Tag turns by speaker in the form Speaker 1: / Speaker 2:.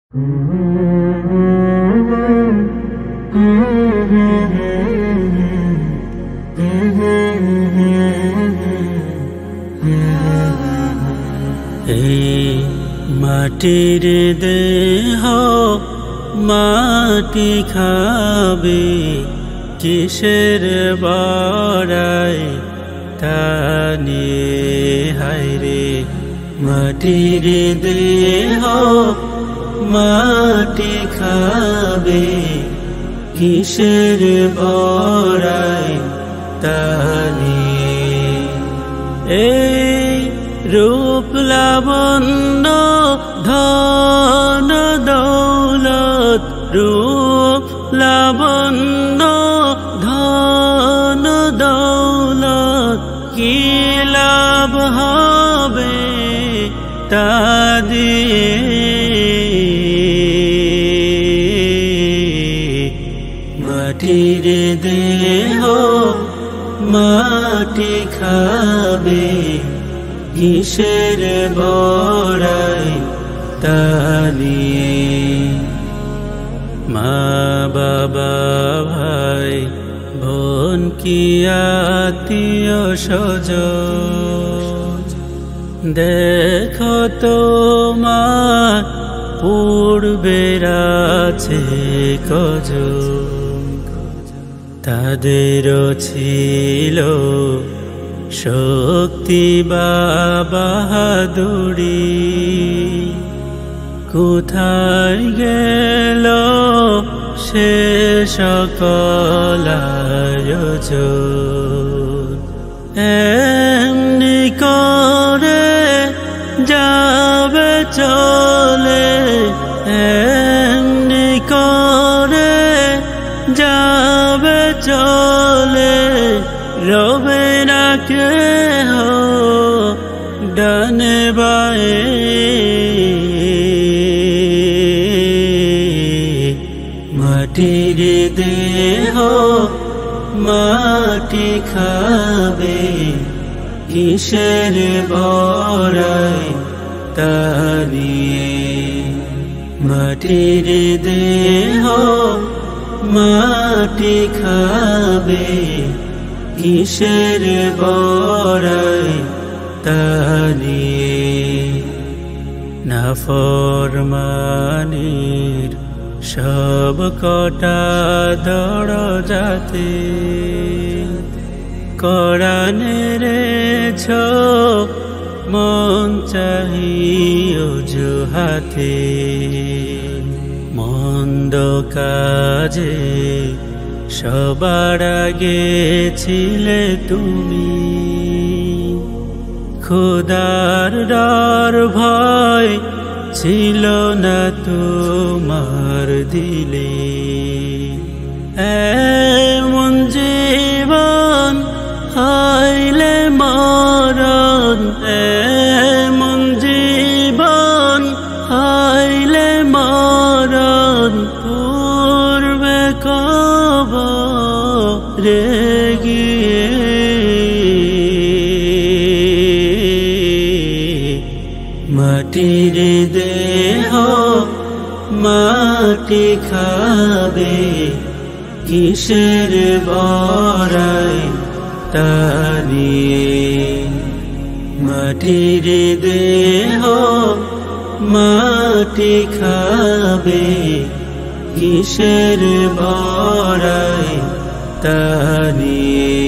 Speaker 1: মাটির দেহ মাটি খাবে, কিসের বড়াই তা নিয়ে হায়রে। মাটির দেহ মাটি খাবে, কিসের বড়াই তা নিয়ে। এই রূপ লাবণ্য ধন দৌলত, রূপ লাবণ্য ধন দৌলত, কি লাভ হবে তা দিয়ে। মাটির দেহ মাটি খাবে, কিসের বড়াই তা নিয়ে। মা বাবা ভাই বোন কি আত্মীয় স্বজন, দেখো তোমার পূর্বের আছে কজন। তাদেরও ছিল শক্তি বা বাহাদুরি, কোথায় গেল সে সকল আয়োজন। এমনি করে যাবে চলে, এমনি করে যাবে চলে, রবে না কেহ ডানে বায়ে। মাটির দেহ মাটি খাবে, কিসের বড়াই তা নিয়ে। মাটির দেহ মাটি খাবে, কিসের বড়াই তা নিয়ে। নাফরমানির সব কটা দরজাতে, কোরআনের মন চাহিও অজুহাতে। মন্দ কাজে সবার আগে ছিলে তুমি, খোদার ডর ভয় ছিল না তোমার দিলে। এমন জীবন হাইলে মরণ, এমন জীবন হাইলে মরণ, পূর্বে কবরে গিয়ে। মাটির দেহ মাটি খাবে, কিসের বড়াই তা নিয়ে। মাটির দেহ মাটি খাবে, কিসের বড়াই তা নিয়ে।